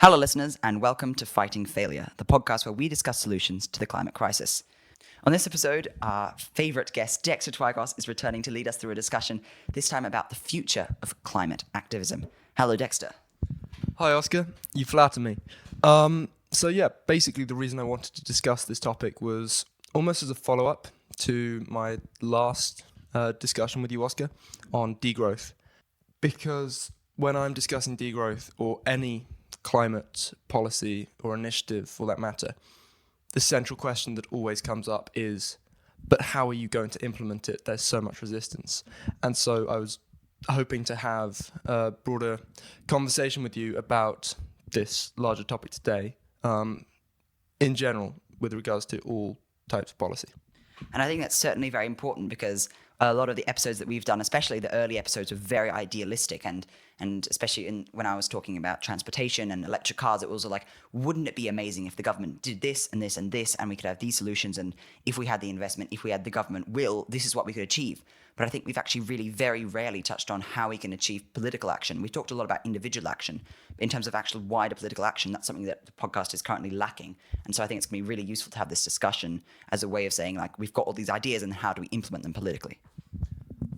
Hello, listeners, and welcome to Fighting Failure, the podcast where we discuss solutions to the climate crisis. On this episode, our favourite guest, Dexter Twycross, is returning to lead us through a discussion, this time about the future of climate activism. Hello, Dexter. Hi, Oscar. You flatter me. Basically the reason I wanted to discuss this topic was almost as a follow-up to my last discussion with you, Oscar, on degrowth. Because when I'm discussing degrowth or any climate policy or initiative for that matter, the central question that always comes up is, but how are you going to implement it? There's so much resistance. And so I was hoping to have a broader conversation with you about this larger topic today, in general, with regards to all types of policy. And I think that's certainly very important because a lot of the episodes that we've done, especially the early episodes, were very idealistic, and especially when I was talking about transportation and electric cars, it was like, wouldn't it be amazing if the government did this and this and this, and we could have these solutions, and if we had the investment, if we had the government will, this is what we could achieve. But I think we've actually really very rarely touched on how we can achieve political action. We've talked a lot about individual action. But in terms of actual wider political action, that's something that the podcast is currently lacking. And so I think it's going to be really useful to have this discussion as a way of saying, like, we've got all these ideas and how do we implement them politically?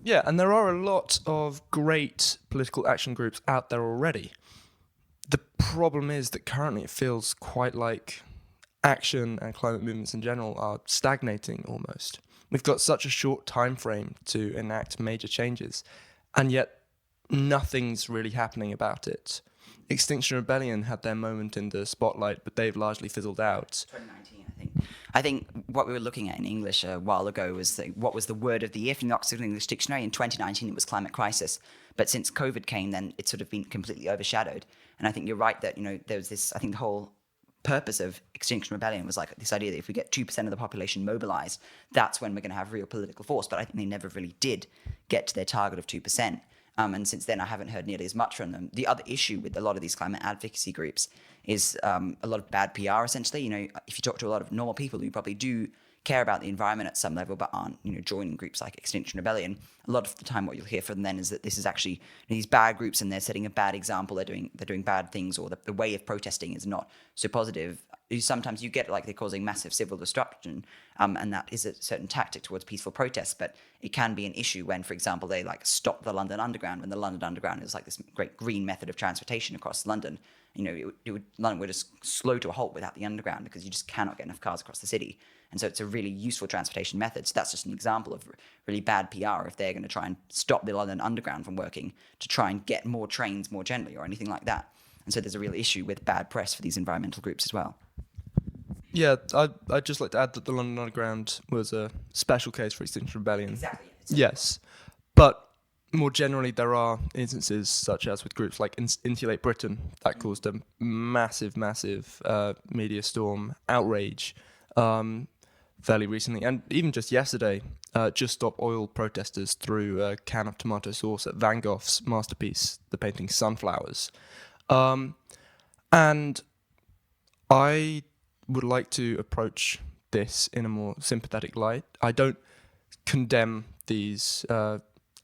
Yeah, and there are a lot of great political action groups out there already. The problem is that currently it feels quite like action and climate movements in general are stagnating almost. We've got such a short time frame to enact major changes, and yet nothing's really happening about it. Extinction Rebellion had their moment in the spotlight, but they've largely fizzled out. 2019, I think. I think what we were looking at in English a while ago was what was the word of the year from the Oxford English Dictionary. In 2019, it was climate crisis. But since COVID came, then it's sort of been completely overshadowed. And I think you're right that, there was this, I think the whole purpose of Extinction Rebellion was like this idea that if we get 2% of the population mobilized, that's when we're going to have real political force. But I think they never really did get to their target of 2%. And since then, I haven't heard nearly as much from them. The other issue with a lot of these climate advocacy groups is a lot of bad PR, essentially. If you talk to a lot of normal people who probably do care about the environment at some level but aren't, joining groups like Extinction Rebellion, a lot of the time what you'll hear from them then is that this is actually these bad groups and they're setting a bad example, they're doing bad things, or the way of protesting is not so positive. Sometimes you get like they're causing massive civil destruction, and that is a certain tactic towards peaceful protests, but it can be an issue when, for example, they like stop the London Underground, when the London Underground is like this great green method of transportation across London. London would just slow to a halt without the Underground because you just cannot get enough cars across the city. And so it's a really useful transportation method. So that's just an example of really bad PR if they're going to try and stop the London Underground from working to try and get more trains more generally or anything like that. And so there's a real issue with bad press for these environmental groups as well. Yeah, I'd just like to add that the London Underground was a special case for Extinction Rebellion. Exactly. Yes, but more generally, there are instances such as with groups like Insulate Britain that caused a massive media storm, outrage, fairly recently, and even just yesterday, Just Stop Oil protesters threw a can of tomato sauce at Van Gogh's masterpiece, the painting Sunflowers. And I would like to approach this in a more sympathetic light. I don't condemn these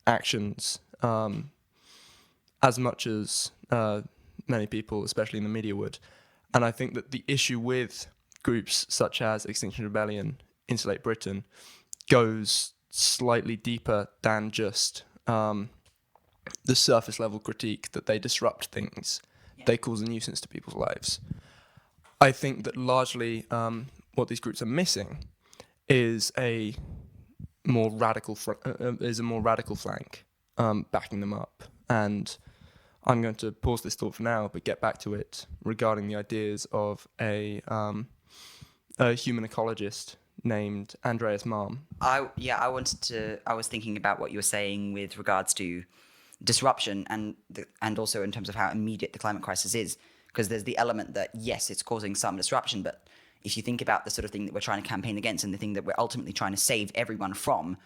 actions as much as many people, especially in the media, would. And I think that the issue with groups such as Extinction Rebellion, Insulate Britain, goes slightly deeper than just the surface level critique that they disrupt things. Yeah. They cause a nuisance to people's lives. I think that largely what these groups are missing is a more radical flank backing them up. And I'm going to pause this thought for now, but get back to it regarding the ideas of a human ecologist named Andreas Malm. I was thinking about what you were saying with regards to disruption and also in terms of how immediate the climate crisis is, because there's the element that, yes, it's causing some disruption, but if you think about the sort of thing that we're trying to campaign against and the thing that we're ultimately trying to save everyone from,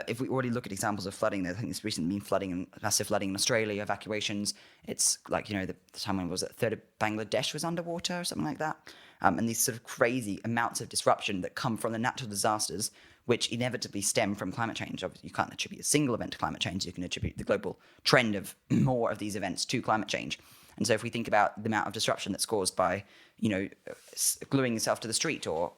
if we already look at examples of flooding, I think there's recently been massive flooding in Australia, evacuations. It's like, the time when was it, a third of Bangladesh was underwater or something like that. And these sort of crazy amounts of disruption that come from the natural disasters, which inevitably stem from climate change. Obviously, you can't attribute a single event to climate change. You can attribute the global trend of more of these events to climate change. And so if we think about the amount of disruption that's caused by, gluing yourself to the street or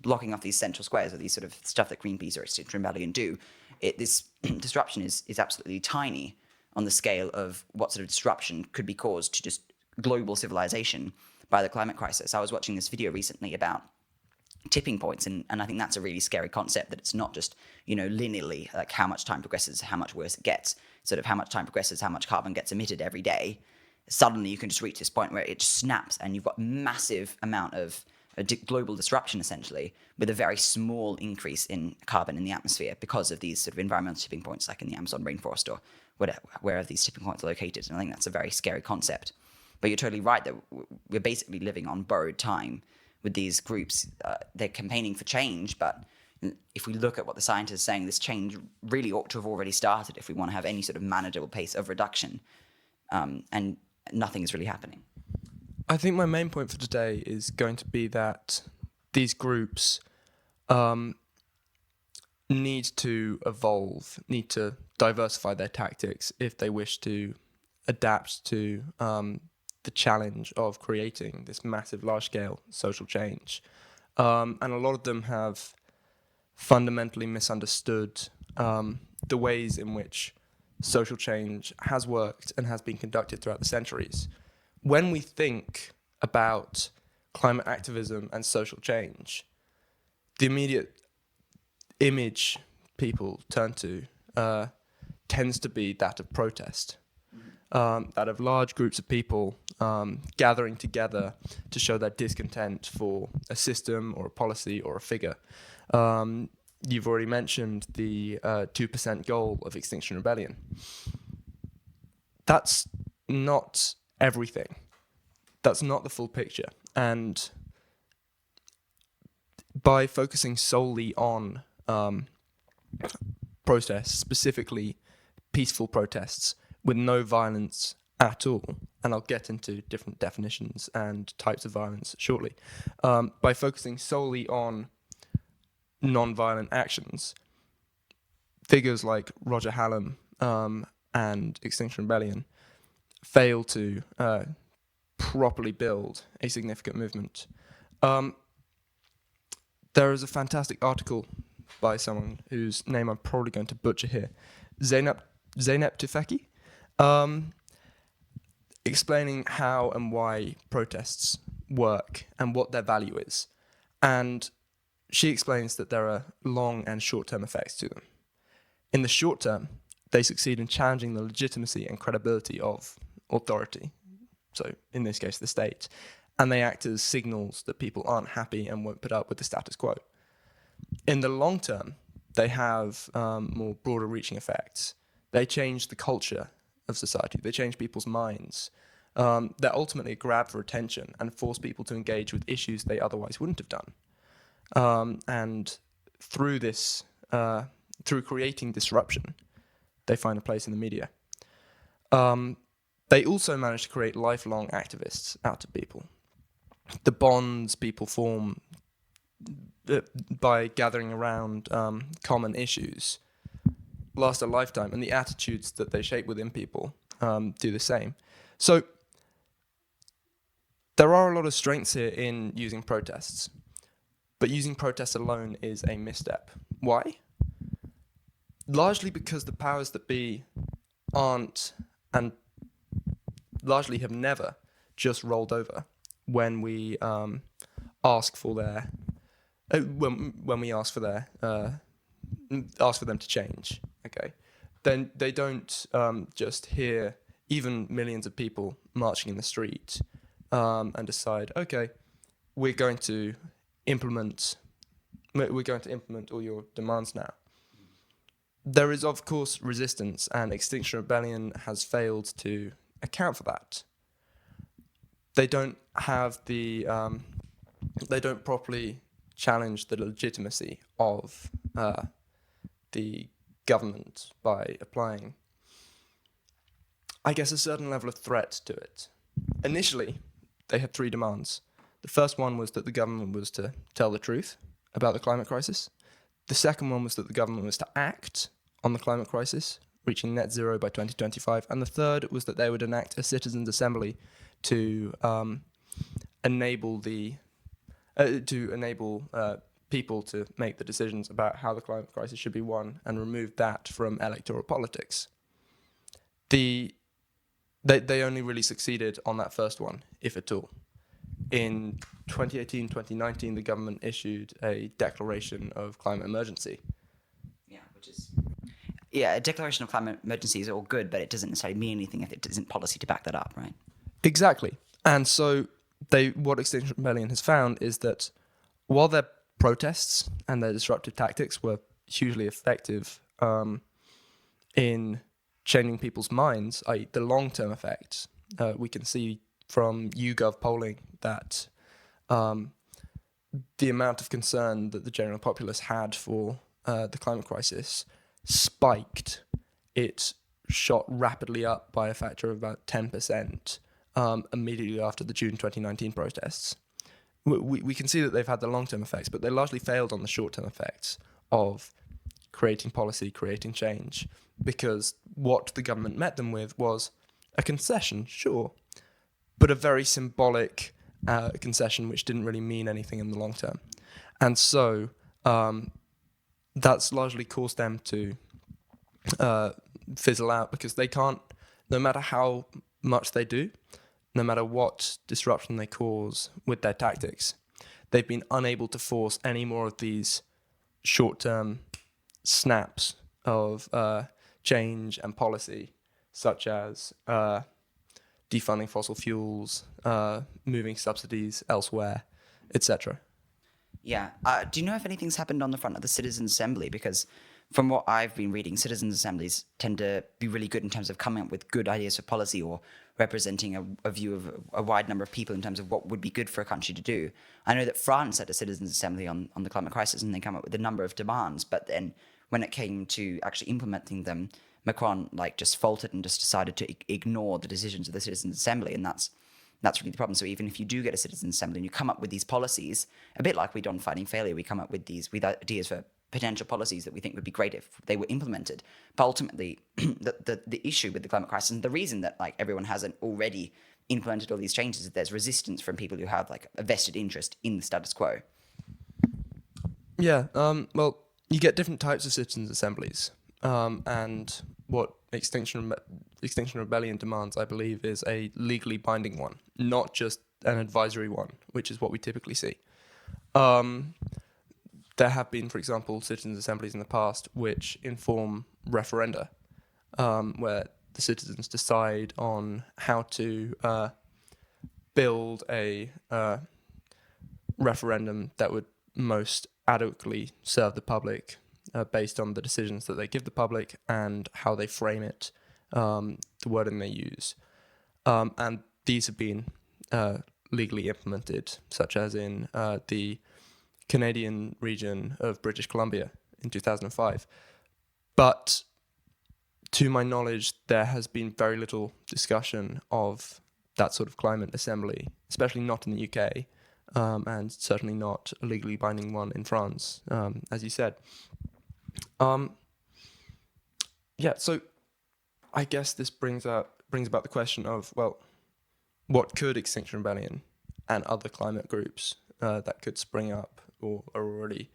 blocking off these central squares or these sort of stuff that Greenpeace or Extinction Rebellion do, this disruption is absolutely tiny on the scale of what sort of disruption could be caused to just global civilization by the climate crisis. I was watching this video recently about tipping points, and I think that's a really scary concept, that it's not just, linearly, like how much time progresses, how much worse it gets, sort of how much time progresses, how much carbon gets emitted every day. Suddenly you can just reach this point where it just snaps and you've got massive amount of global disruption, essentially, with a very small increase in carbon in the atmosphere because of these sort of environmental tipping points, like in the Amazon rainforest or wherever these tipping points are located. And I think that's a very scary concept. But you're totally right that we're basically living on borrowed time with these groups. They're campaigning for change, but if we look at what the scientists are saying, this change really ought to have already started if we want to have any sort of manageable pace of reduction. And nothing is really happening. I think my main point for today is going to be that these groups need to evolve, need to diversify their tactics if they wish to adapt to the challenge of creating this massive, large-scale social change. And a lot of them have fundamentally misunderstood the ways in which social change has worked and has been conducted throughout the centuries. When we think about climate activism and social change, the immediate image people turn to tends to be that of protest, that of large groups of people gathering together to show their discontent for a system or a policy or a figure. You've already mentioned the 2% goal of Extinction Rebellion. That's not everything. That's not the full picture. And by focusing solely on protests, specifically peaceful protests with no violence at all, and I'll get into different definitions and types of violence shortly, by focusing solely on non-violent actions, figures like Roger Hallam and Extinction Rebellion fail to properly build a significant movement. There is a fantastic article by someone whose name I'm probably going to butcher here, Zeynep Tufekci, explaining how and why protests work and what their value is. And she explains that there are long and short-term effects to them. In the short term, they succeed in challenging the legitimacy and credibility of authority, so in this case the state, and they act as signals that people aren't happy and won't put up with the status quo. In the long term, they have more broader reaching effects. They change the culture of society, they change people's minds. They're ultimately a grab for attention and force people to engage with issues they otherwise wouldn't have done. And through this, through creating disruption, they find a place in the media. They also manage to create lifelong activists out of people. The bonds people form by gathering around common issues last a lifetime, and the attitudes that they shape within people do the same. So there are a lot of strengths here in using protests, but using protests alone is a misstep. Why? Largely because the powers that be aren't, and largely have never, just rolled over when we ask for their when we ask for them to change. Okay, then they don't just hear even millions of people marching in the street and decide, okay, we're going to implement all your demands now. There is, of course, resistance, and Extinction Rebellion has failed to account for that. They don't have the, they don't properly challenge the legitimacy of the government by applying, I guess, a certain level of threat to it. Initially, they had three demands. The first one was that the government was to tell the truth about the climate crisis. The second one was that the government was to act on the climate crisis, reaching net zero by 2025. And the third was that they would enact a citizens' assembly to enable people to make the decisions about how the climate crisis should be won and remove that from electoral politics. They only really succeeded on that first one, if at all. In 2018, 2019, the government issued a declaration of climate emergency. Yeah, a declaration of climate emergency is all good, but it doesn't necessarily mean anything if it isn't policy to back that up, right? Exactly. And so what Extinction Rebellion has found is that while their protests and their disruptive tactics were hugely effective in changing people's minds, i.e. the long-term effects, we can see from YouGov polling that the amount of concern that the general populace had for the climate crisis spiked. It shot rapidly up by a factor of about 10% immediately after the June 2019 protests. We can see that they've had the long-term effects, but they largely failed on the short-term effects of creating policy, creating change, because what the government met them with was a concession, sure, but a very symbolic concession which didn't really mean anything in the long term. And so that's largely caused them to fizzle out, because they can't, no matter how much they do, no matter what disruption they cause with their tactics, they've been unable to force any more of these short-term snaps of change and policy, such as defunding fossil fuels, moving subsidies elsewhere, etc. Yeah. Do you know if anything's happened on the front of the Citizens' Assembly? Because from what I've been reading, citizens' assemblies tend to be really good in terms of coming up with good ideas for policy or representing a view of a wide number of people in terms of what would be good for a country to do. I know that France had a citizens' assembly on the climate crisis, and they come up with a number of demands, but then when it came to actually implementing them, Macron just faltered and just decided to ignore the decisions of the citizens' assembly, and that's really the problem. So even if you do get a citizens' assembly and you come up with these policies, a bit like we do on Fighting Failure, we come up with ideas for potential policies that we think would be great if they were implemented. But ultimately, the issue with the climate crisis, and the reason that everyone hasn't already implemented all these changes, is there's resistance from people who have a vested interest in the status quo. Yeah, well, you get different types of citizens' assemblies, and what Extinction Rebellion demands, I believe, is a legally binding one, not just an advisory one, which is what we typically see. There have been, for example, citizens' assemblies in the past which inform referenda, where the citizens decide on how to build a referendum that would most adequately serve the public based on the decisions that they give the public and how they frame it, the wording they use. And these have been legally implemented, such as in the Canadian region of British Columbia in 2005. But to my knowledge, there has been very little discussion of that sort of climate assembly, especially not in the UK, and certainly not a legally binding one in France, as you said. So I guess this brings about the question of, well, what could Extinction Rebellion and other climate groups that could spring up or are already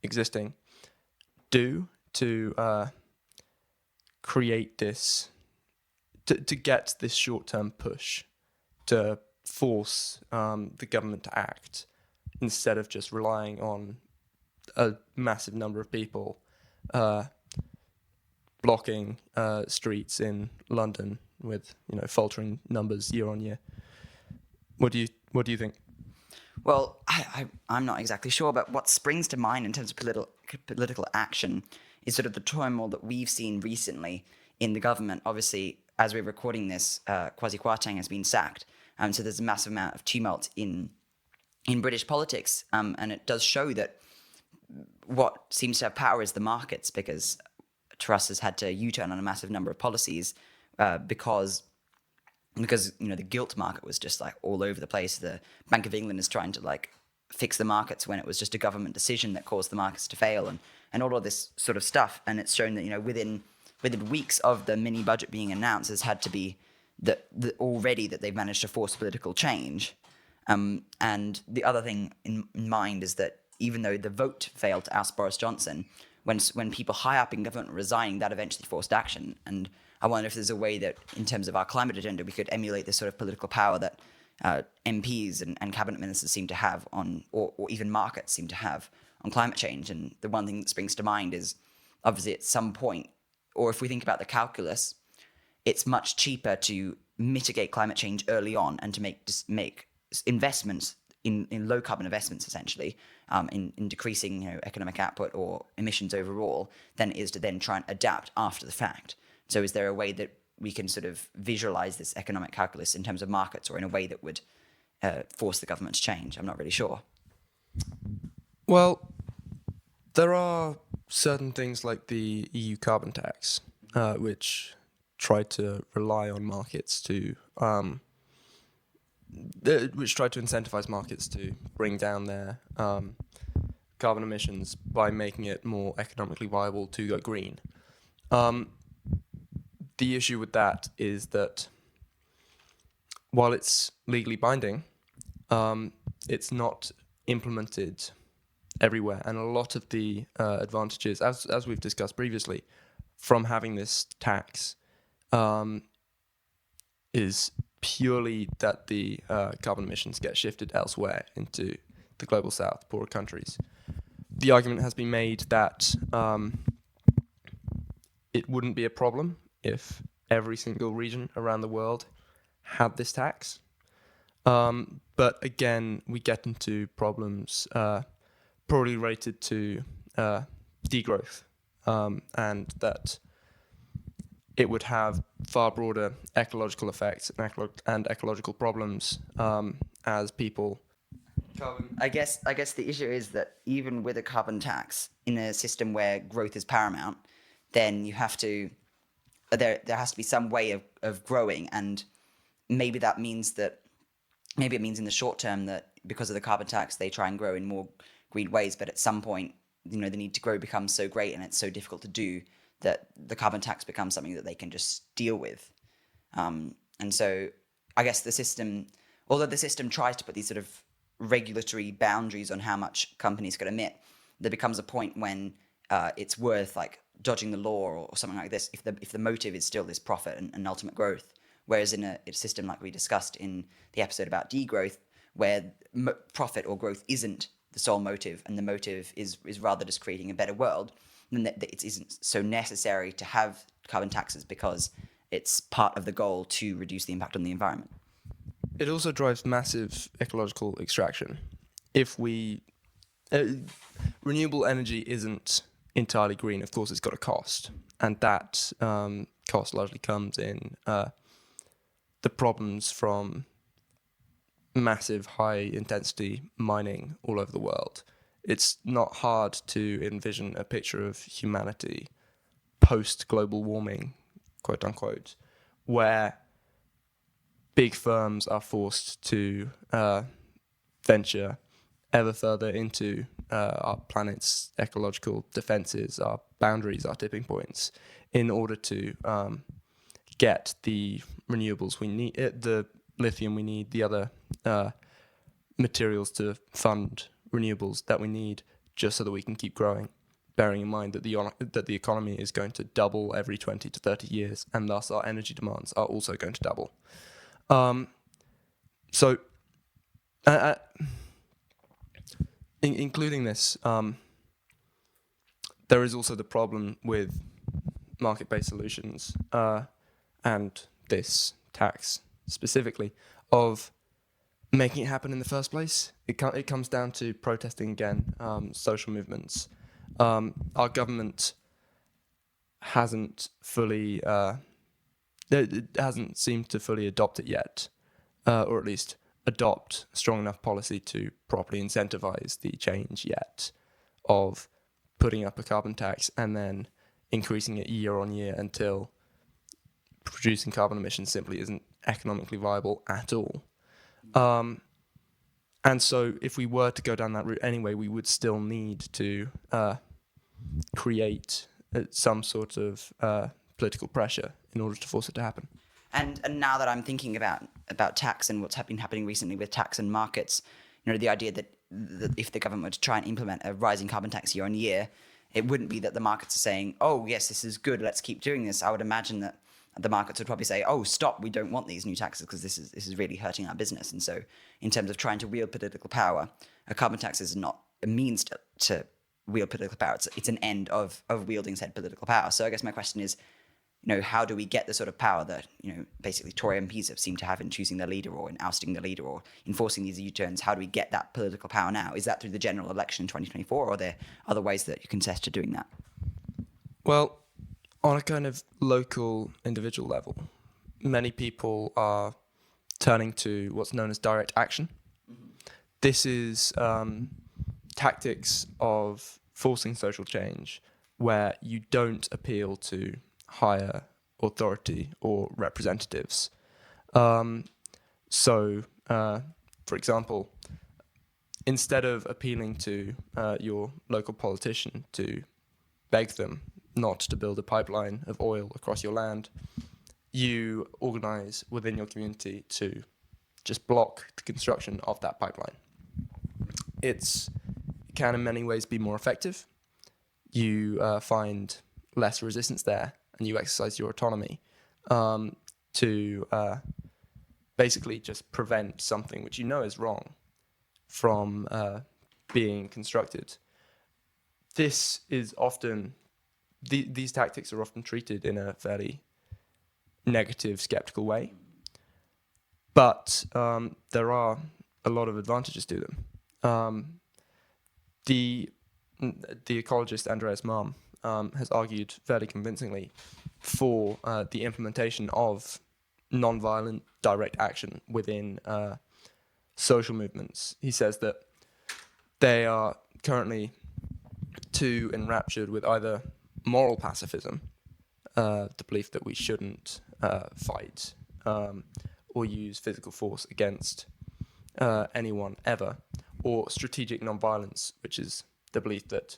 existing do to create this, to get this short-term push to force the government to act, instead of just relying on a massive number of people blocking streets in London with faltering numbers year on year. What do you think? Well, I'm not exactly sure, but what springs to mind in terms of political action is sort of the turmoil that we've seen recently in the government. Obviously, as we're recording this, Kwasi Kwarteng has been sacked, so there's a massive amount of tumult in British politics, and it does show that what seems to have power is the markets, because Truss has had to U-turn on a massive number of policies because the gilt market was just all over the place. The Bank of England is trying to fix the markets when it was just a government decision that caused the markets to fail, and all of this sort of stuff. And it's shown that within within weeks of the mini budget being announced, has had to be that already that they've managed to force political change. And the other thing in mind is that even though the vote failed to oust Boris Johnson, when people high up in government were resigning, that eventually forced action. And I wonder if there's a way that, in terms of our climate agenda, we could emulate this sort of political power that MPs and cabinet ministers seem to have on, or even markets seem to have on climate change. And the one thing that springs to mind is, obviously, at some point, or if we think about the calculus, it's much cheaper to mitigate climate change early on and to make investments in low carbon investments, essentially, in decreasing economic output or emissions overall, than it is to then try and adapt after the fact. So is there a way that we can sort of visualize this economic calculus in terms of markets, or in a way that would force the government to change? I'm not really sure. Well, there are certain things like the EU carbon tax, which try to rely on markets to, which try to incentivize markets to bring down their carbon emissions by making it more economically viable to go green. The issue with that is that while it's legally binding, it's not implemented everywhere, and a lot of the advantages, as we've discussed previously, from having this tax is purely that the carbon emissions get shifted elsewhere into the global south, poorer countries. The argument has been made that it wouldn't be a problem if every single region around the world had this tax. But again, we get into problems probably related to degrowth, and that it would have far broader ecological effects and ecological problems as people. I guess the issue is that even with a carbon tax in a system where growth is paramount, then you have to there has to be some way of growing, and maybe it means in the short term that because of the carbon tax they try and grow in more green ways, but at some point the need to grow becomes so great and it's so difficult to do that the carbon tax becomes something that they can just deal with. And so I guess the system, although the system tries to put these sort of regulatory boundaries on how much companies can emit, there becomes a point when it's worth like dodging the law or something like this if the motive is still this profit and ultimate growth. Whereas in a system like we discussed in the episode about degrowth, where profit or growth isn't the sole motive, and the motive is rather just creating a better world, then that it isn't so necessary to have carbon taxes because it's part of the goal to reduce the impact on the environment. It also drives massive ecological extraction. If we renewable energy isn't entirely green, of course it's got a cost, and that cost largely comes in the problems from massive high intensity mining all over the world. It's not hard to envision a picture of humanity post global warming, quote unquote, where big firms are forced to venture ever further into our planet's ecological defenses, our boundaries, our tipping points, in order to get the renewables we need, the lithium we need, the other materials to fund renewables that we need, just so that we can keep growing, bearing in mind that the economy is going to double every 20 to 30 years, and thus our energy demands are also going to double. Including this, there is also the problem with market-based solutions and this tax specifically of making it happen in the first place. It comes down to protesting again, social movements. Our government hasn't fully, it hasn't seemed to fully adopt it yet, or at least adopt strong enough policy to properly incentivize the change yet of putting up a carbon tax and then increasing it year on year until producing carbon emissions simply isn't economically viable at all. And so if we were to go down that route anyway, we would still need to create some sort of political pressure in order to force it to happen. And now that I'm thinking about tax and what's been happening recently with tax and markets, the idea that if the government were to try and implement a rising carbon tax year on year, it wouldn't be that the markets are saying, oh, yes, this is good, let's keep doing this. I would imagine that the markets would probably say, oh, stop, we don't want these new taxes because this is really hurting our business. And so in terms of trying to wield political power, a carbon tax is not a means to wield political power. It's an end of wielding said political power. So I guess my question is, how do we get the sort of power that, basically Tory MPs have seemed to have in choosing their leader or in ousting the leader or enforcing these U-turns? How do we get that political power now? Is that through the general election in 2024, or are there other ways that you can test to doing that? Well, on a kind of local, individual level, many people are turning to what's known as direct action. Mm-hmm. This is tactics of forcing social change where you don't appeal to higher authority or representatives. So, for example, instead of appealing to your local politician to beg them not to build a pipeline of oil across your land, you organize within your community to just block the construction of that pipeline. It can in many ways be more effective. You find less resistance there, and you exercise your autonomy to basically just prevent something which is wrong from being constructed. This is often, these tactics are often treated in a fairly negative, skeptical way, but there are a lot of advantages to them. The ecologist Andreas Malm has argued fairly convincingly for the implementation of non-violent direct action within social movements. He says that they are currently too enraptured with either moral pacifism, the belief that we shouldn't fight or use physical force against anyone ever, or strategic non-violence, which is the belief that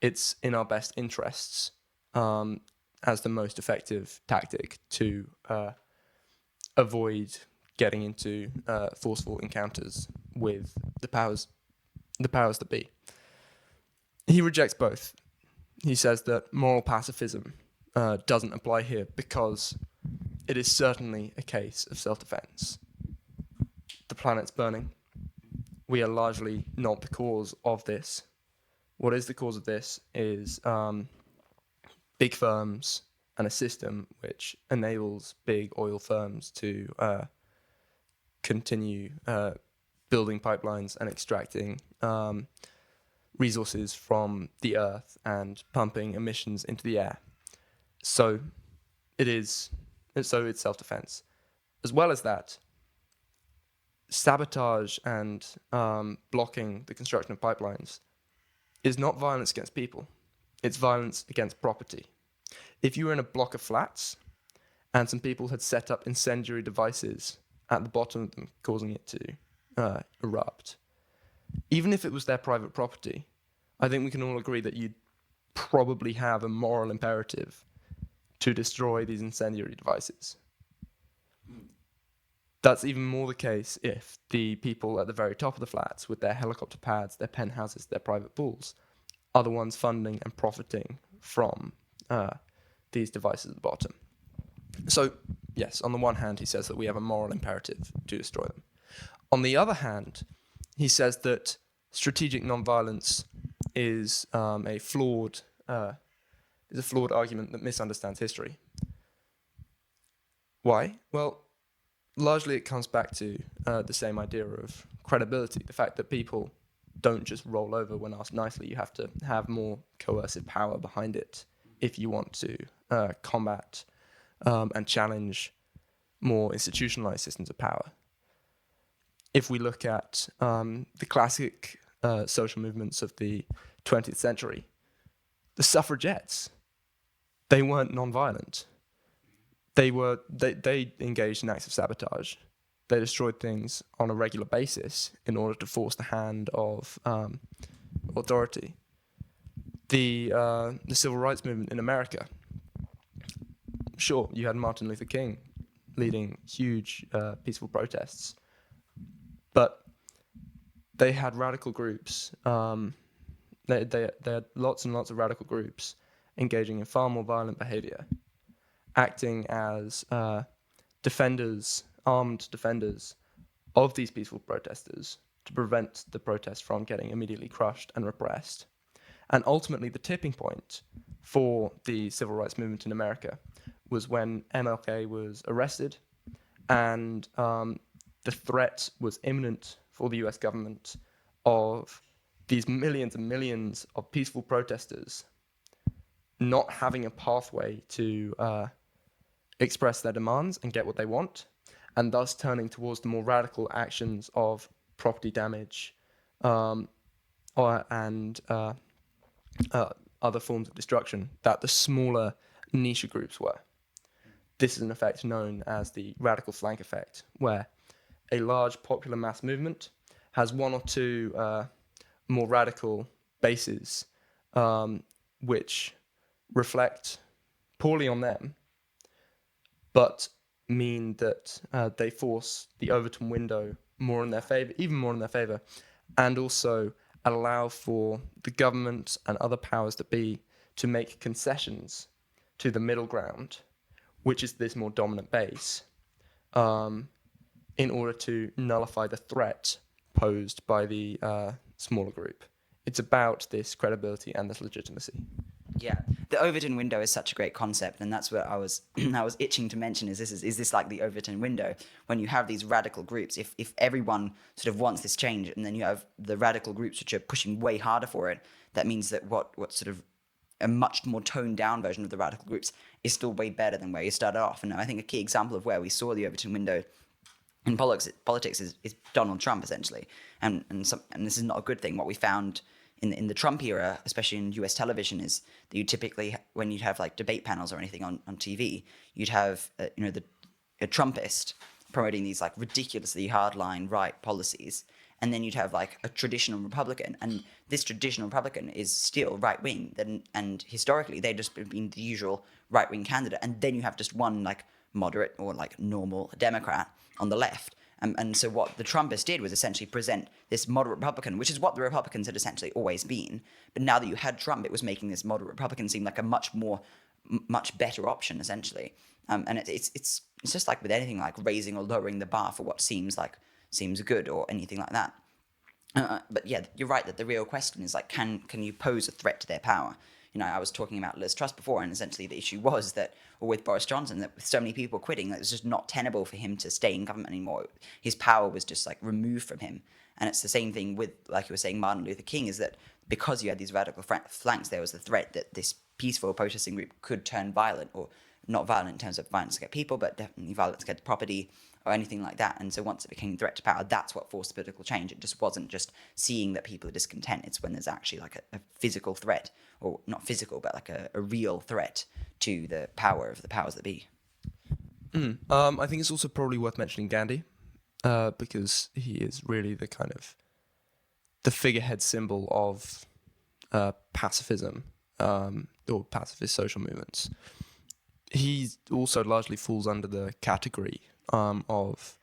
it's in our best interests as the most effective tactic to avoid getting into forceful encounters with the powers that be. He rejects both. He says that moral pacifism doesn't apply here because it is certainly a case of self-defense. The planet's burning. We are largely not the cause of this. What is the cause of this is big firms and a system which enables big oil firms to continue building pipelines and extracting resources from the earth and pumping emissions into the air. So it's self-defense. As well as that, sabotage and blocking the construction of pipelines is not violence against people. It's violence against property. If you were in a block of flats and some people had set up incendiary devices at the bottom of them, causing it to erupt, even if it was their private property, I think we can all agree that you'd probably have a moral imperative to destroy these incendiary devices. That's even more the case if the people at the very top of the flats with their helicopter pads, their penthouses, their private pools are the ones funding and profiting from these devices at the bottom. So, yes, on the one hand, he says that we have a moral imperative to destroy them. On the other hand, he says that strategic nonviolence is a flawed argument that misunderstands history. Why? Well, largely it comes back to the same idea of credibility, the fact that people don't just roll over when asked nicely. You have to have more coercive power behind it if you want to combat and challenge more institutionalized systems of power. If we look at the classic social movements of the 20th century, the suffragettes, they weren't non-violent. They engaged in acts of sabotage. They destroyed things on a regular basis in order to force the hand of authority. The civil rights movement in America, sure, you had Martin Luther King leading huge peaceful protests, but they had radical groups. They had lots and lots of radical groups engaging in far more violent behavior, acting as defenders, armed defenders of these peaceful protesters to prevent the protest from getting immediately crushed and repressed. And ultimately, the tipping point for the civil rights movement in America was when MLK was arrested, and the threat was imminent for the US government of these millions and millions of peaceful protesters not having a pathway to express their demands and get what they want, and thus turning towards the more radical actions of property damage and other forms of destruction that the smaller niche groups were. This is an effect known as the radical flank effect, where a large popular mass movement has one or two more radical bases which reflect poorly on them, but mean that they force the Overton window more in their favor, even more in their favor, and also allow for the government and other powers that be to make concessions to the middle ground, which is this more dominant base, in order to nullify the threat posed by the smaller group. It's about this credibility and this legitimacy. Yeah, the Overton window is such a great concept, and that's what I was I was itching to mention. Is this like the Overton window? When you have these radical groups, if everyone sort of wants this change, and then you have the radical groups which are pushing way harder for it, that means that what sort of a much more toned down version of the radical groups is still way better than where you started off. And I think a key example of where we saw the Overton window in politics is Donald Trump, essentially, and this is not a good thing. What we found in the Trump era, especially in US television, is that you typically, when you'd have like debate panels or anything on TV, you'd have a Trumpist promoting these like ridiculously hardline right policies, and then you'd have like a traditional Republican, and this traditional Republican is still right wing, and historically they'd just been the usual right wing candidate, and then you have just one like moderate or like normal Democrat on the left. And so what the Trumpists did was essentially present this moderate Republican, which is what the Republicans had essentially always been. But now that you had Trump, it was making this moderate Republican seem like a much better option, essentially. And it's just like with anything, like raising or lowering the bar for what seems good or anything like that. But yeah, you're right that the real question is like, can you pose a threat to their power? I was talking about Liz Truss before, and essentially the issue was that, or with Boris Johnson, that with so many people quitting, that it was just not tenable for him to stay in government anymore. His power was just like removed from him. And it's the same thing with, like you were saying, Martin Luther King, is that because you had these radical flanks, there was the threat that this peaceful protesting group could turn violent, or not violent in terms of violence against people, but definitely violence against property or anything like that. And so once it became a threat to power, that's what forced political change. It just wasn't just seeing that people are discontent. It's when there's actually like a physical threat, or not physical, but like a real threat to the power of the powers that be. I think it's also probably worth mentioning Gandhi, because he is really the kind of the figurehead symbol of pacifism, or pacifist social movements. He also largely falls under the category of,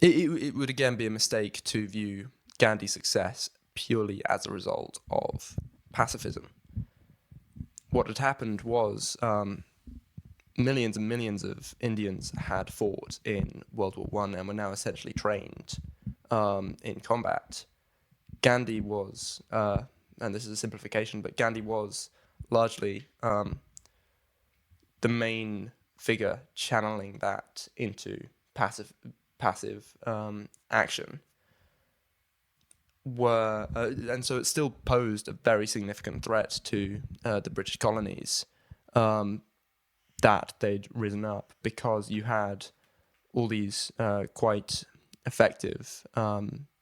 it would again be a mistake to view Gandhi's success purely as a result of pacifism. What had happened was millions and millions of Indians had fought in World War I and were now essentially trained in combat. Gandhi was, and this is a simplification, but Gandhi was largely the main figure channeling that into passive action. And so it still posed a very significant threat to the British colonies that they'd risen up, because you had all these quite effective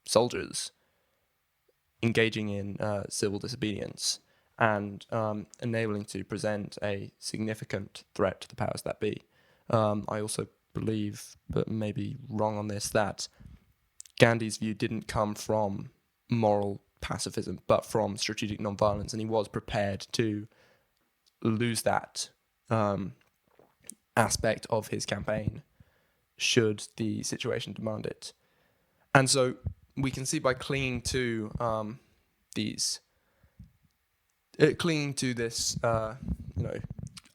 soldiers engaging in civil disobedience and enabling to present a significant threat to the powers that be. I also believe, but maybe wrong on this, that Gandhi's view didn't come from moral pacifism, but from strategic nonviolence, and he was prepared to lose that aspect of his campaign should the situation demand it. And so we can see by clinging to this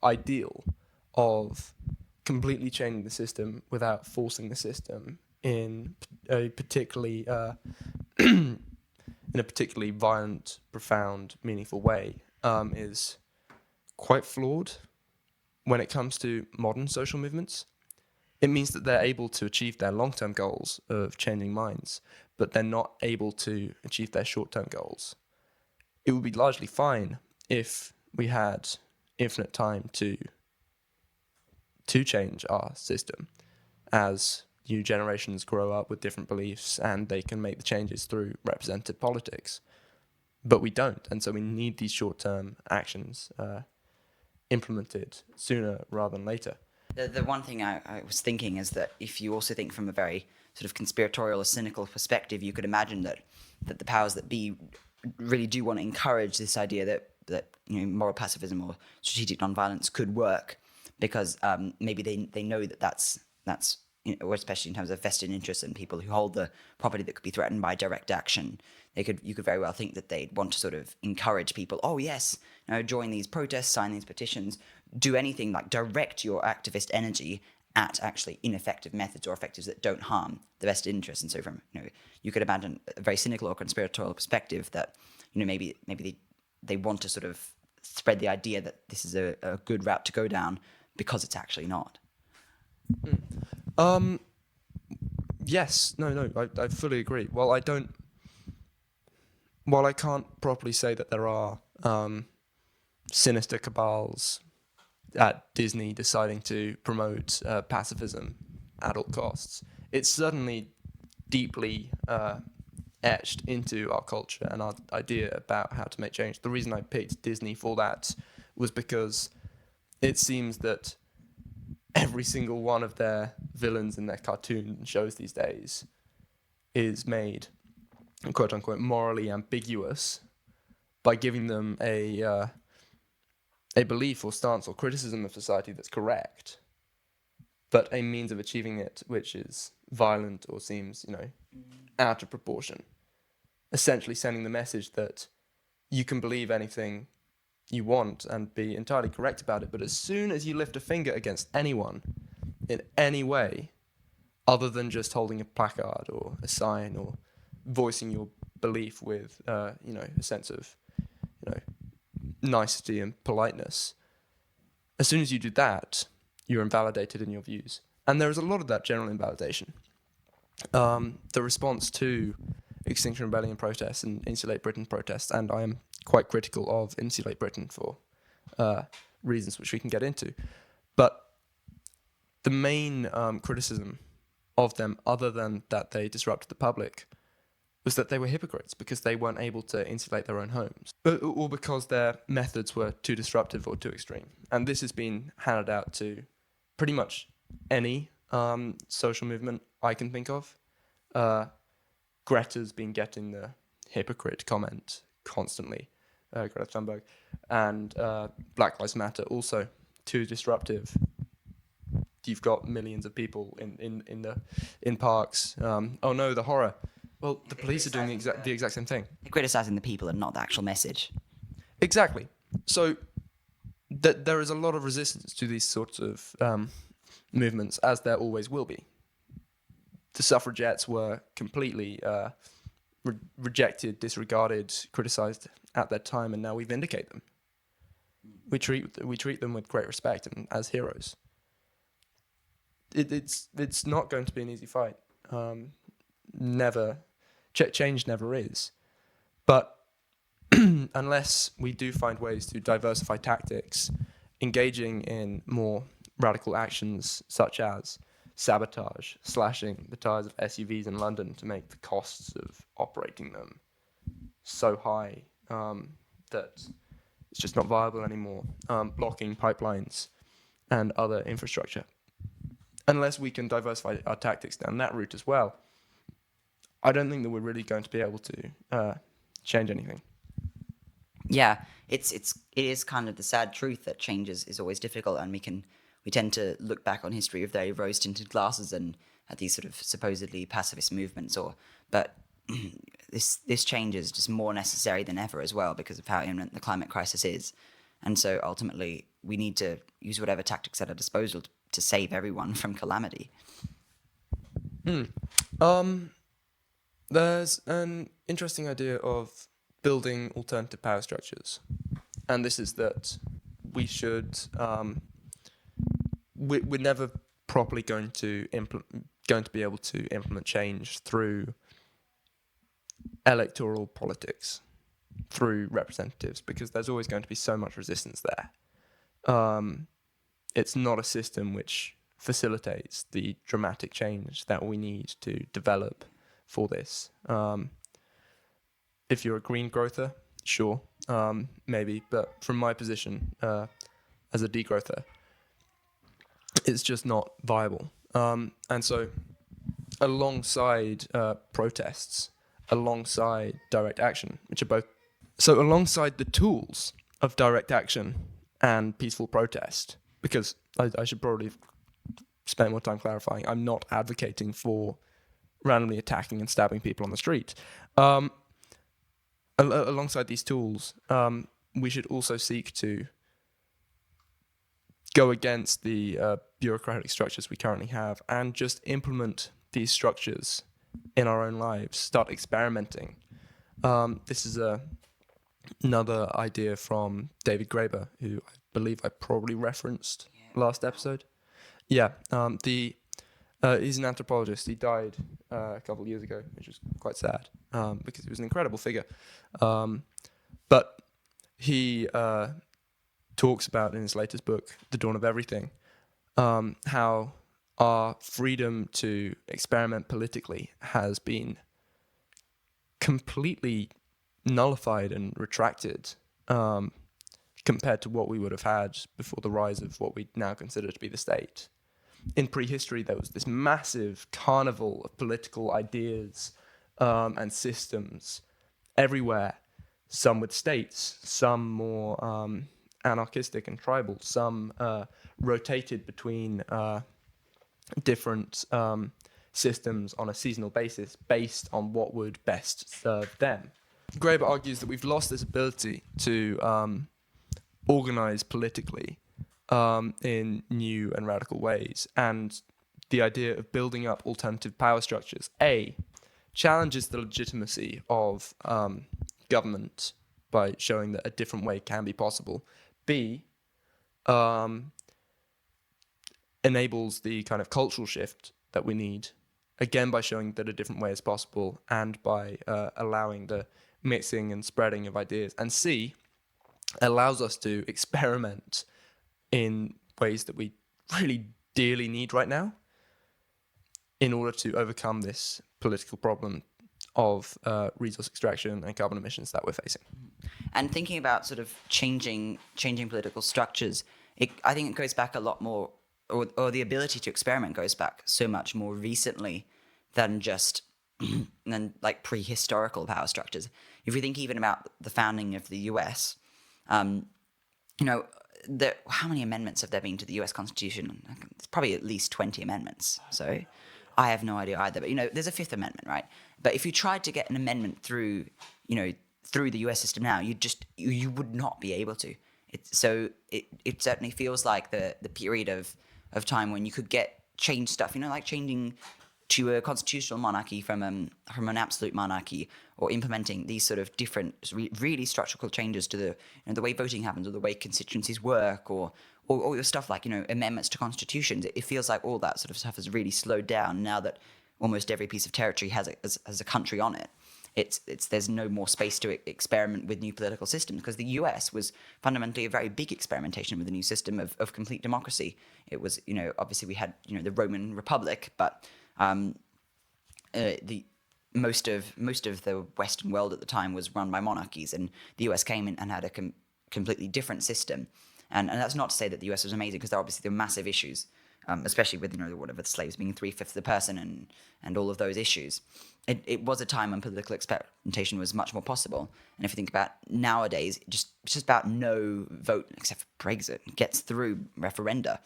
ideal of completely changing the system without forcing the system in a particularly violent, profound, meaningful way is quite flawed when it comes to modern social movements. It means that they're able to achieve their long-term goals of changing minds, but they're not able to achieve their short-term goals. It would be largely fine if we had infinite time to change our system as new generations grow up with different beliefs and they can make the changes through representative politics. But we don't, and so we need these short-term actions implemented sooner rather than later. The one thing I was thinking is that if you also think from a very sort of conspiratorial or cynical perspective, you could imagine that the powers that be really do want to encourage this idea that moral pacifism or strategic nonviolence could work, because maybe they know that's or especially in terms of vested interests and people who hold the property that could be threatened by direct action. You could very well think that they'd want to sort of encourage people. Oh yes, join these protests, sign these petitions, do anything, like direct your activist energy at actually ineffective methods or effectives that don't harm the vested interests. And so from you could imagine a very cynical or conspiratorial perspective that maybe they want to sort of spread the idea that this is a good route to go down because it's actually not. Yes, no, I fully agree. While I can't properly say that there are sinister cabals at Disney deciding to promote pacifism at all costs, it's certainly deeply etched into our culture and our idea about how to make change. The reason I picked Disney for that was because it seems that every single one of their villains in their cartoon shows these days is made, quote unquote, morally ambiguous by giving them a belief or stance or criticism of society that's correct, but a means of achieving it which is violent or seems, out of proportion. Essentially sending the message that you can believe anything you want and be entirely correct about it, but as soon as you lift a finger against anyone in any way other than just holding a placard or a sign or voicing your belief with a sense of nicety and politeness, as soon as you do that, you're invalidated in your views. And there is a lot of that general invalidation. The response to Extinction Rebellion protests and Insulate Britain protests, and I am quite critical of Insulate Britain for reasons which we can get into, but the main criticism of them, other than that they disrupted the public, was that they were hypocrites because they weren't able to insulate their own homes, or because their methods were too disruptive or too extreme. And this has been handed out to pretty much any social movement I can think of. Greta's been getting the hypocrite comment constantly, Greta Thunberg, and Black Lives Matter also too disruptive. You've got millions of people in parks. Oh no, the horror. Well, the police are doing the exact same thing. They're criticizing the people and not the actual message. Exactly. So there is a lot of resistance to these sorts of movements, as there always will be. The suffragettes were completely rejected, disregarded, criticized at that time, and now we vindicate them. We treat them with great respect and as heroes. It's not going to be an easy fight. Never. Change never is. But unless we do find ways to diversify tactics, engaging in more radical actions such as sabotage, slashing the tires of SUVs in London to make the costs of operating them so high that it's just not viable anymore, blocking pipelines and other infrastructure. Unless we can diversify our tactics down that route as well, I don't think that we're really going to be able to change anything. Yeah, it is kind of the sad truth that change is always difficult, and we tend to look back on history with very rose tinted glasses and at these sort of supposedly pacifist movements, but this change is just more necessary than ever as well because of how imminent the climate crisis is, and so ultimately we need to use whatever tactics at our disposal to save everyone from calamity. There's an interesting idea of building alternative power structures, and this is that we should we're never properly going to be able to implement change through electoral politics, through representatives, because there's always going to be so much resistance there. It's not a system which facilitates the dramatic change that we need to develop for this. If you're a green growther, sure, maybe, but from my position as a degrowther, it's just not viable. And so alongside protests, alongside direct action, which are both... So alongside the tools of direct action and peaceful protest, because I should probably spend more time clarifying, I'm not advocating for randomly attacking and stabbing people on the street. Alongside these tools, we should also seek to go against the bureaucratic structures we currently have and just implement these structures in our own lives, start experimenting. This is another idea from David Graeber, who I believe I probably referenced last episode. Yeah, he's an anthropologist. He died a couple of years ago, which was quite sad because he was an incredible figure. But he talks about in his latest book, The Dawn of Everything, how our freedom to experiment politically has been completely nullified and retracted compared to what we would have had before the rise of what we now consider to be the state. In prehistory, there was this massive carnival of political ideas and systems everywhere, some with states, some more anarchistic and tribal, some rotated between different systems on a seasonal basis based on what would best serve them. Graeber argues that we've lost this ability to organize politically in new and radical ways, and the idea of building up alternative power structures, A, challenges the legitimacy of government by showing that a different way can be possible. B, enables the kind of cultural shift that we need, again by showing that a different way is possible and by allowing the mixing and spreading of ideas. And C, allows us to experiment in ways that we really dearly need right now in order to overcome this political problem of resource extraction and carbon emissions that we're facing. And thinking about sort of changing political structures, I think it goes back a lot more, or the ability to experiment goes back so much more recently than just like prehistorical power structures. If we think even about the founding of the US, how many amendments have there been to the US Constitution? It's probably at least 20 amendments. So I have no idea either. But, there's a Fifth Amendment, right? But if you tried to get an amendment through the US system now, you would not be able to. It certainly feels like the period of time when you could change stuff, like changing to a constitutional monarchy from an absolute monarchy, or implementing these sort of different, really structural changes to the way voting happens, or the way constituencies work, or stuff like amendments to constitutions. It feels like all that sort of stuff has really slowed down now that almost every piece of territory has a country on it. There's no more space to experiment with new political systems, because the US was fundamentally a very big experimentation with a new system of complete democracy. It was, obviously we had, the Roman Republic, but most of the Western world at the time was run by monarchies, and the US came in and had a completely different system. And that's not to say that the US was amazing, because there were massive issues especially with whatever the slaves being 3/5 of the person and all of those issues. It was a time when political experimentation was much more possible. And if you think about nowadays, just about no vote except for Brexit gets through referenda.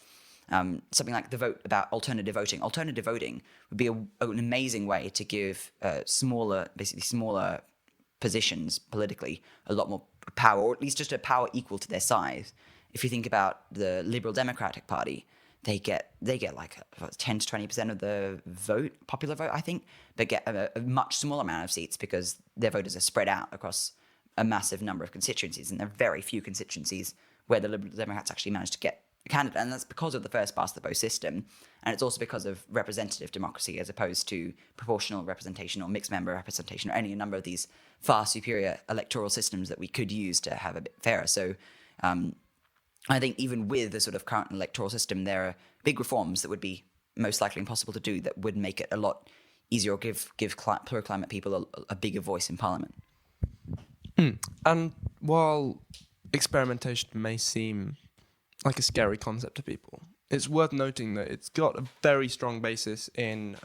Something like the vote about alternative voting. Alternative voting would be an amazing way to give smaller positions politically a lot more power, or at least just a power equal to their size. If you think about the Liberal Democratic Party, they get like 10 to 20% of the popular vote, I think, but get a much smaller amount of seats because their voters are spread out across a massive number of constituencies, and there are very few constituencies where the Liberal Democrats actually managed to get a candidate, and that's because of the first past the post system, and it's also because of representative democracy as opposed to proportional representation or mixed member representation or any number of these far superior electoral systems that we could use to have a bit fairer. So I think even with the sort of current electoral system, there are big reforms that would be most likely impossible to do that would make it a lot easier or give pro-climate people a bigger voice in Parliament. And while experimentation may seem like a scary concept to people, it's worth noting that it's got a very strong basis in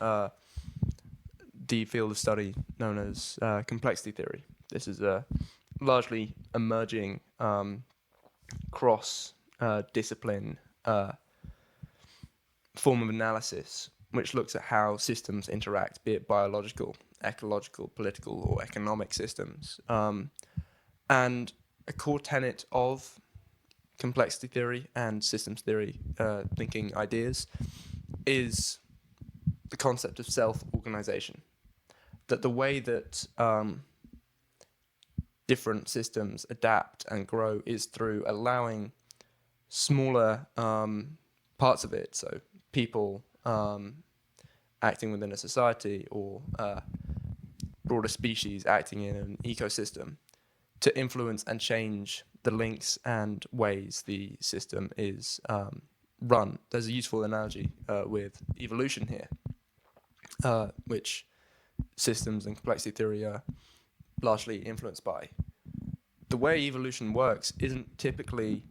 the field of study known as complexity theory. This is a largely emerging cross-discipline form of analysis which looks at how systems interact, be it biological, ecological, political, or economic systems. And a core tenet of complexity theory and systems theory thinking ideas is the concept of self-organization. That the way that different systems adapt and grow is through allowing smaller parts of it, so people acting within a society or broader species acting in an ecosystem, to influence and change the links and ways the system is run. There's a useful analogy with evolution here, which systems and complexity theory are largely influenced by. The way evolution works isn't typically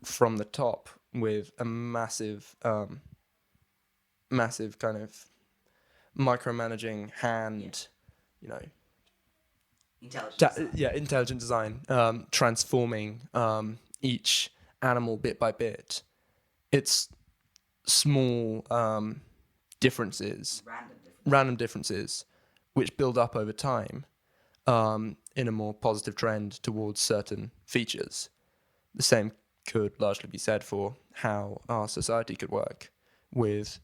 from the top with a massive kind of micromanaging hand, intelligent design, transforming each animal bit by bit. It's small differences, random differences, which build up over time in a more positive trend towards certain features. The same could largely be said for how our society could work with,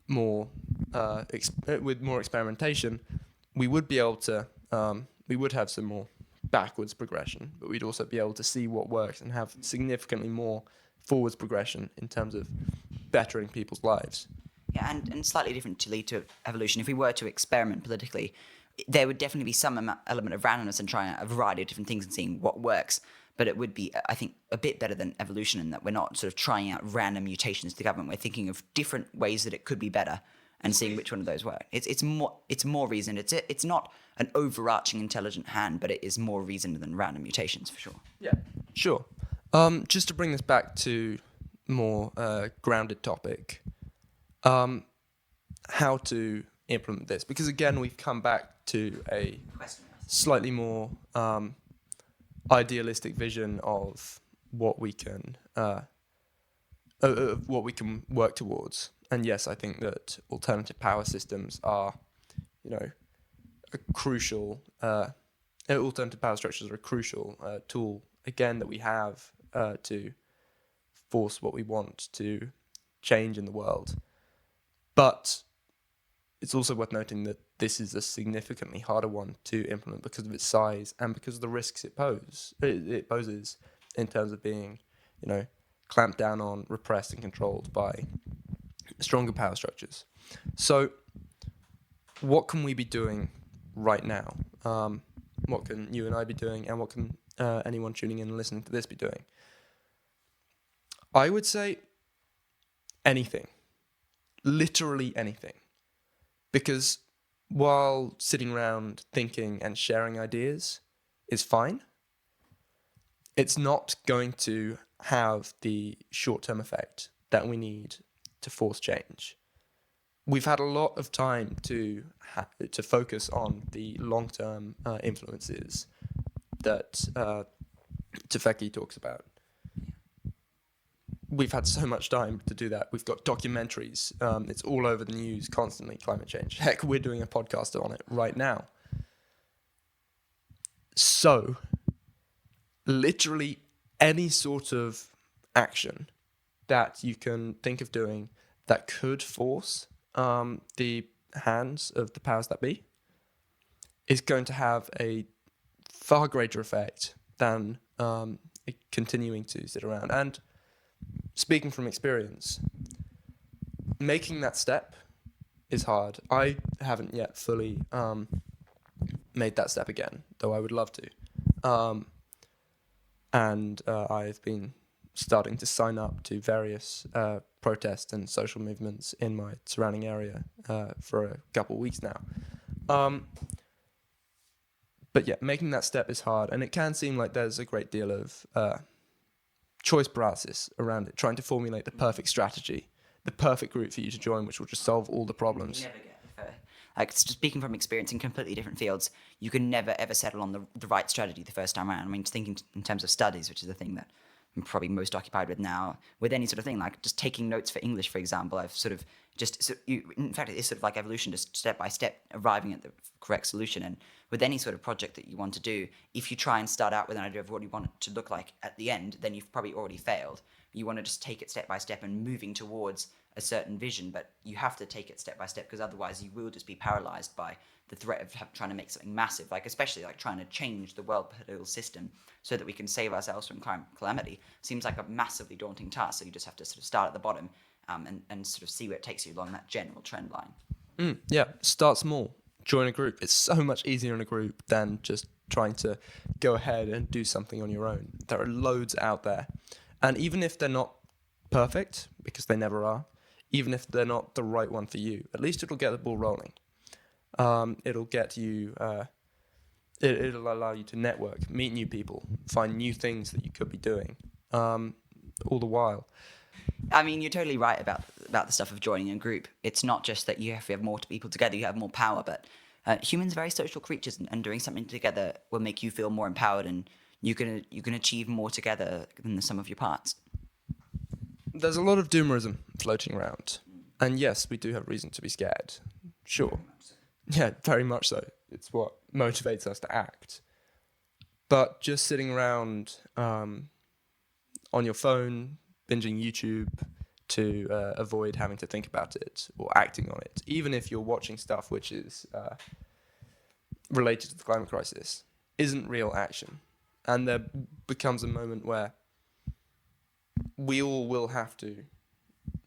more with more experimentation. We would be able to, we would have some more backwards progression, but we'd also be able to see what works and have significantly more forwards progression in terms of bettering people's lives. Yeah, and slightly different to lead to evolution. If we were to experiment politically, there would definitely be some element of randomness and trying out a variety of different things and seeing what works. But it would be, I think, a bit better than evolution in that we're not sort of trying out random mutations to the government. We're thinking of different ways that it could be better and seeing which one of those work. It's more reasoned. It's not an overarching intelligent hand, but it is more reasoned than random mutations for sure. Yeah, sure. Just to bring this back to more grounded topic, how to implement this, because again we've come back to a slightly more idealistic vision of what we can work towards. And yes, I think that alternative power systems are, a crucial. Alternative power structures are a crucial tool again that we have to force what we want to change in the world. But it's also worth noting that this is a significantly harder one to implement because of its size and because of the risks it poses in terms of being, clamped down on, repressed and controlled by stronger power structures. So what can we be doing right now? What can you and I be doing, and what can anyone tuning in and listening to this be doing? I would say anything. Literally anything. Because while sitting around thinking and sharing ideas is fine, it's not going to have the short-term effect that we need to force change. We've had a lot of time to focus on the long-term influences that Twycross talks about. We've had so much time to do that. We've got documentaries. It's all over the news constantly, climate change. Heck, we're doing a podcast on it right now. So, literally any sort of action that you can think of doing that could force the hands of the powers that be is going to have a far greater effect than continuing to sit around. And speaking from experience, making that step is hard. I haven't yet fully made that step again, though I would love to. And I've been starting to sign up to various protests and social movements in my surrounding area for a couple of weeks now. But yeah, making that step is hard, and it can seem like there's a great deal of choice paralysis around it, trying to formulate the perfect strategy, the perfect group for you to join, which will just solve all the problems. You never get like, speaking from experience in completely different fields, you can never ever settle on the right strategy the first time around. I mean, thinking in terms of studies, which is the thing that I'm probably most occupied with now, with any sort of thing, like just taking notes for English, for example, I've sort of in fact, it's sort of like evolution, just step by step arriving at the correct solution. And with any sort of project that you want to do, if you try and start out with an idea of what you want it to look like at the end, then you've probably already failed. You want to just take it step by step and moving towards a certain vision, but you have to take it step by step, because otherwise you will just be paralyzed by the threat of trying to make something massive, like especially like trying to change the world political system so that we can save ourselves from calamity. Seems like a massively daunting task, so you just have to sort of start at the bottom and sort of see where it takes you along that general trend line. Yeah, start small, join a group. It's so much easier in a group than just trying to go ahead and do something on your own. There are loads out there, and even if they're not perfect, because they never are, even if they're not the right one for you, at least it'll get the ball rolling. It'll get you, it'll allow you to network, meet new people, find new things that you could be doing, all the while. I mean, you're totally right about the stuff of joining a group. It's not just that you have more people together, you have more power, but humans are very social creatures, and doing something together will make you feel more empowered, and you can achieve more together than the sum of your parts. There's a lot of doomerism floating around, and yes, we do have reason to be scared. Sure. Yeah, very much so. It's what motivates us to act. But just sitting around on your phone, binging YouTube to avoid having to think about it or acting on it, even if you're watching stuff which is related to the climate crisis, isn't real action. And there becomes a moment where we all will have to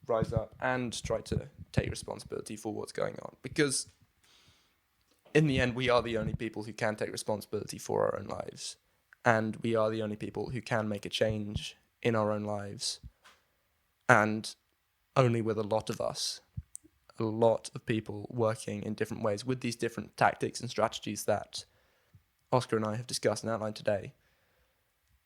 rise up and try to take responsibility for what's going on, because in the end, we are the only people who can take responsibility for our own lives, and we are the only people who can make a change in our own lives, and only with a lot of us, a lot of people working in different ways with these different tactics and strategies that Oscar and I have discussed and outlined today.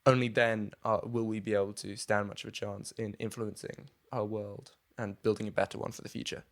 Only then will we be able to stand much of a chance in influencing our world and building a better one for the future.